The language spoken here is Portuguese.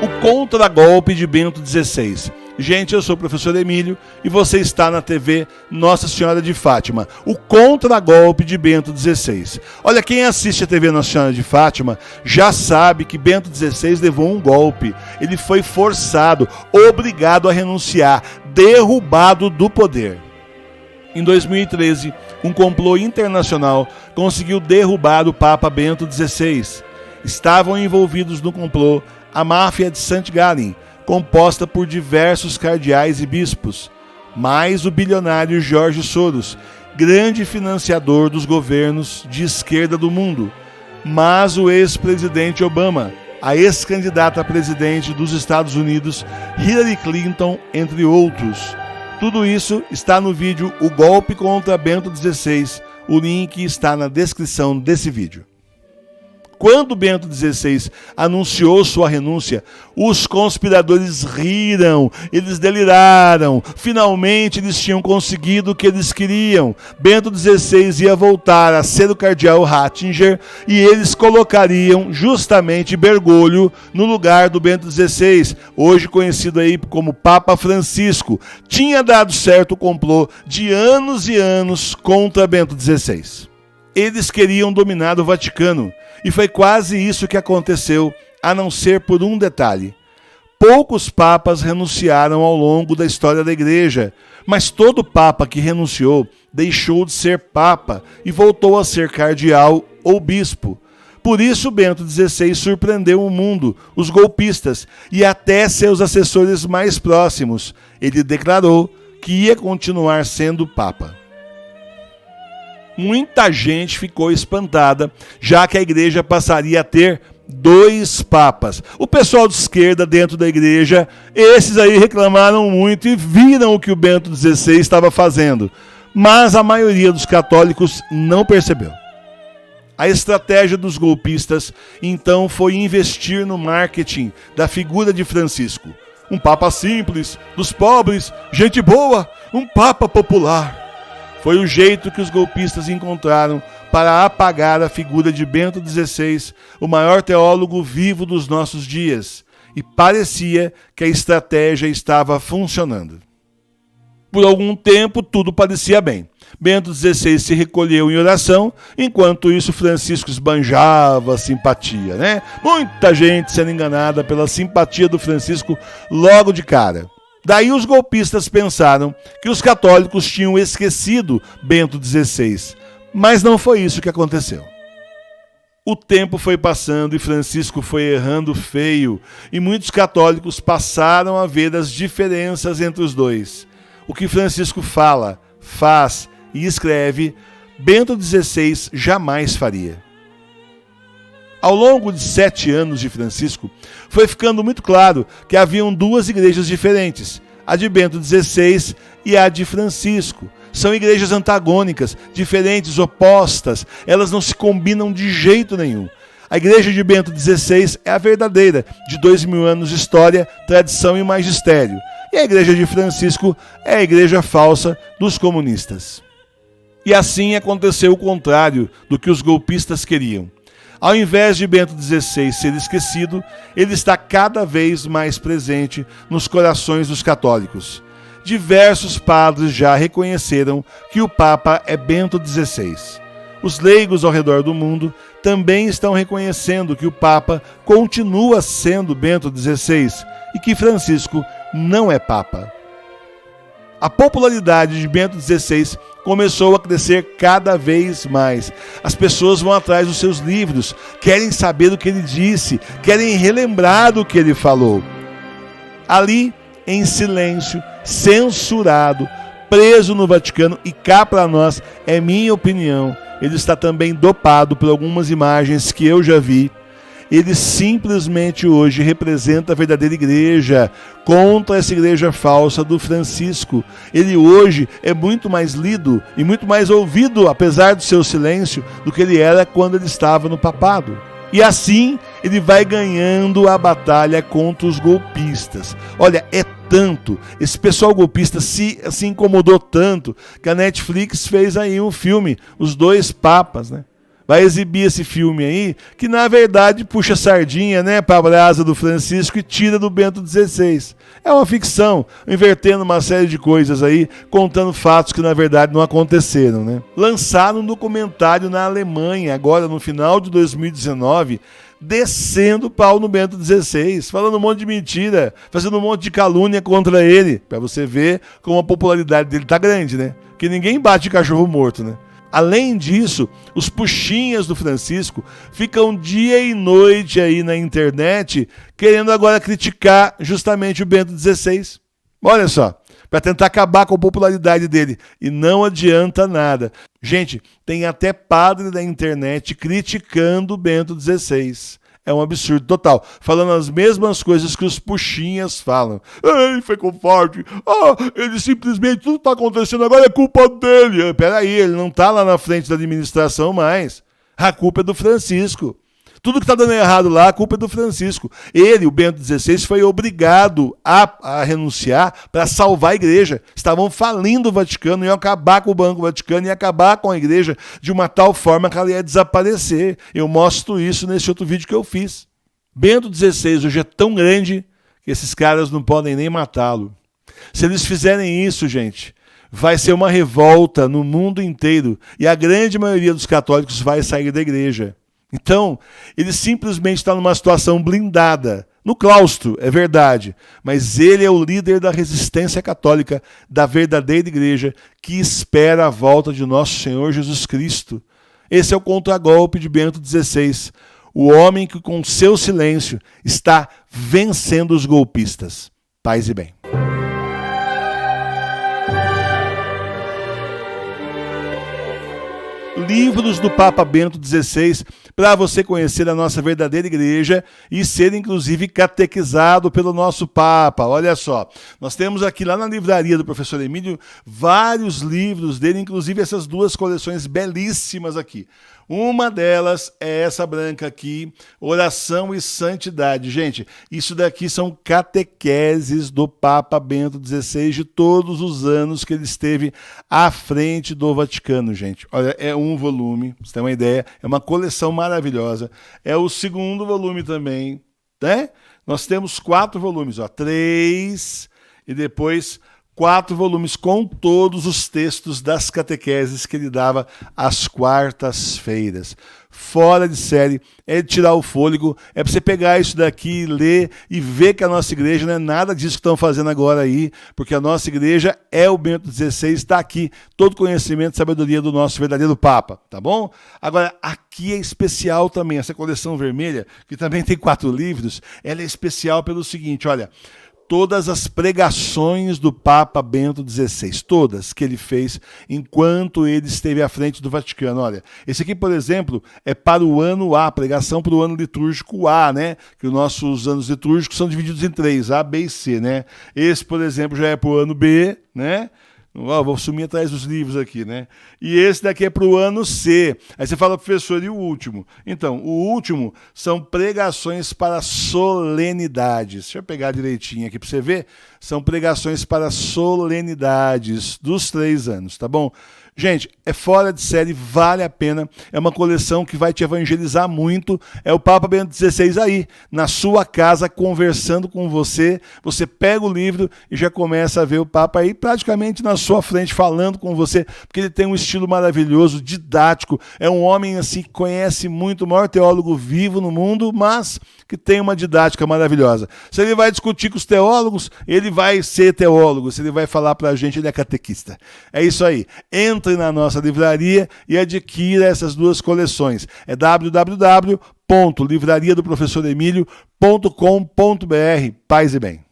O contragolpe de Bento XVI. Gente, eu sou o professor Emílio e você está na TV Nossa Senhora de Fátima. O contragolpe de Bento XVI. Olha, quem assiste a TV Nossa Senhora de Fátima já sabe que Bento XVI levou um golpe. Ele foi forçado, obrigado a renunciar, derrubado do poder. Em 2013, um complô internacional conseguiu derrubar o Papa Bento XVI. Estavam envolvidos no complô a máfia de St. Gallen, composta por diversos cardeais e bispos, mais o bilionário George Soros, grande financiador dos governos de esquerda do mundo, mas o ex-presidente Obama, a ex-candidata a presidente dos Estados Unidos, Hillary Clinton, entre outros. Tudo isso está no vídeo O Golpe contra Bento XVI. O link está na descrição desse vídeo. Quando Bento XVI anunciou sua renúncia, os conspiradores riram, eles deliraram. Finalmente eles tinham conseguido o que eles queriam. Bento XVI ia voltar a ser o cardeal Ratzinger e eles colocariam justamente Bergoglio no lugar do Bento XVI, hoje conhecido aí como Papa Francisco. Tinha dado certo o complô de anos e anos contra Bento XVI. Eles queriam dominar o Vaticano. E foi quase isso que aconteceu, a não ser por um detalhe. Poucos papas renunciaram ao longo da história da Igreja, mas todo papa que renunciou deixou de ser papa e voltou a ser cardeal ou bispo. Por isso Bento XVI surpreendeu o mundo, os golpistas e até seus assessores mais próximos. Ele declarou que ia continuar sendo papa. Muita gente ficou espantada, já que a igreja passaria a ter 2 papas. O pessoal de esquerda dentro da igreja, esses aí reclamaram muito e viram o que o Bento XVI estava fazendo. Mas a maioria dos católicos não percebeu. A estratégia dos golpistas, então, foi investir no marketing da figura de Francisco. Um papa simples, dos pobres, gente boa, um papa popular. Foi o jeito que os golpistas encontraram para apagar a figura de Bento XVI, o maior teólogo vivo dos nossos dias. E parecia que a estratégia estava funcionando. Por algum tempo, tudo parecia bem. Bento XVI se recolheu em oração, enquanto isso Francisco esbanjava simpatia, né? Muita gente sendo enganada pela simpatia do Francisco logo de cara. Daí os golpistas pensaram que os católicos tinham esquecido Bento XVI, mas não foi isso que aconteceu. O tempo foi passando e Francisco foi errando feio, e muitos católicos passaram a ver as diferenças entre os dois. O que Francisco fala, faz e escreve, Bento XVI jamais faria. Ao longo de 7 anos de Francisco, foi ficando muito claro que haviam 2 igrejas diferentes, a de Bento XVI e a de Francisco. São igrejas antagônicas, diferentes, opostas, elas não se combinam de jeito nenhum. A igreja de Bento XVI é a verdadeira, de 2000 anos de história, tradição e magistério. E a igreja de Francisco é a igreja falsa dos comunistas. E assim aconteceu o contrário do que os golpistas queriam. Ao invés de Bento XVI ser esquecido, ele está cada vez mais presente nos corações dos católicos. Diversos padres já reconheceram que o Papa é Bento XVI. Os leigos ao redor do mundo também estão reconhecendo que o Papa continua sendo Bento XVI e que Francisco não é Papa. A popularidade de Bento XVI começou a crescer cada vez mais. As pessoas vão atrás dos seus livros, querem saber o que ele disse, querem relembrar do que ele falou. Ali, em silêncio, censurado, preso no Vaticano, e cá para nós, é minha opinião, ele está também dopado por algumas imagens que eu já vi. Ele simplesmente hoje representa a verdadeira igreja contra essa igreja falsa do Francisco. Ele hoje é muito mais lido e muito mais ouvido, apesar do seu silêncio, do que ele era quando ele estava no papado. E assim ele vai ganhando a batalha contra os golpistas. Olha, é tanto, esse pessoal golpista se incomodou tanto que a Netflix fez aí um filme, Os Dois Papas, né? vai exibir esse filme aí, que na verdade puxa sardinha, né, para a brasa do Francisco e tira do Bento XVI. É uma ficção, invertendo uma série de coisas aí, contando fatos que na verdade não aconteceram, né? Lançaram um documentário na Alemanha, agora no final de 2019, descendo o pau no Bento XVI, falando um monte de mentira, fazendo um monte de calúnia contra ele, para você ver como a popularidade dele tá grande, né? Que ninguém bate cachorro morto, né? Além disso, os puxinhas do Francisco ficam dia e noite aí na internet querendo agora criticar justamente o Bento XVI. Olha só, para tentar acabar com a popularidade dele. E não adianta nada. Gente, tem até padre da internet criticando o Bento XVI. É um absurdo total. Falando as mesmas coisas que os puxinhas falam. Ele foi covarde. Ele simplesmente, tudo que está acontecendo agora é culpa dele. Peraí, ele não está lá na frente da administração mais. A culpa é do Francisco. Tudo que está dando errado lá, a culpa é do Francisco. Ele, o Bento XVI, foi obrigado a renunciar para salvar a igreja. Estavam falindo o Vaticano, iam acabar com o Banco Vaticano, iam acabar com a igreja de uma tal forma que ela ia desaparecer. Eu mostro isso nesse outro vídeo que eu fiz. Bento XVI hoje é tão grande que esses caras não podem nem matá-lo. Se eles fizerem isso, gente, vai ser uma revolta no mundo inteiro e a grande maioria dos católicos vai sair da igreja. Então, ele simplesmente está numa situação blindada. No claustro, é verdade, mas ele é o líder da resistência católica, da verdadeira igreja, que espera a volta de nosso Senhor Jesus Cristo. Esse é o contragolpe de Bento XVI, o homem que com seu silêncio está vencendo os golpistas. Paz e bem. Livros do Papa Bento XVI, para você conhecer a nossa verdadeira igreja e ser, inclusive, catequizado pelo nosso Papa. Olha só, nós temos aqui lá na livraria do professor Emílio vários livros dele, inclusive essas duas coleções belíssimas aqui. Uma delas é essa branca aqui, Oração e Santidade. Gente, isso daqui são catequeses do Papa Bento XVI de todos os anos que ele esteve à frente do Vaticano, gente. Olha, é um volume, pra você ter uma ideia, é uma coleção maravilhosa. É o segundo volume também, né? Nós temos 4 volumes, ó, 3 e depois 4 volumes com todos os textos das catequeses que ele dava às quartas-feiras. Fora de série, é de tirar o fôlego, é para você pegar isso daqui, ler e ver que a nossa igreja não é nada disso que estão fazendo agora aí, porque a nossa igreja é o Bento XVI, está aqui, todo conhecimento e sabedoria do nosso verdadeiro Papa, tá bom? Agora, aqui é especial também, essa coleção vermelha, que também tem 4 livros, ela é especial pelo seguinte, olha, todas as pregações do Papa Bento XVI, todas que ele fez enquanto ele esteve à frente do Vaticano. Olha, esse aqui, por exemplo, é para o ano A, pregação para o ano litúrgico A, né? Que os nossos anos litúrgicos são divididos em 3, A, B e C, né? Esse, por exemplo, já é para o ano B, né? Vou sumir atrás dos livros aqui, né? E esse daqui é para o ano C. Aí você fala, professor, e o último? Então, o último são pregações para solenidades. Deixa eu pegar direitinho aqui para você ver. São pregações para solenidades dos 3 anos, tá bom? Gente, é fora de série, vale a pena. É uma coleção que vai te evangelizar muito. É o Papa Bento XVI aí, na sua casa, conversando com você. Você pega o livro e já começa a ver o Papa aí praticamente na sua frente, falando com você, porque ele tem um estilo maravilhoso, didático. É um homem assim que conhece muito, o maior teólogo vivo no mundo, mas que tem uma didática maravilhosa. Se ele vai discutir com os teólogos, ele vai ser teólogo. Se ele vai falar pra gente, ele é catequista. É isso aí. Entre na nossa livraria e adquira essas 2 coleções. É www.livrariadoprofessoremilio.com.br. Paz e bem.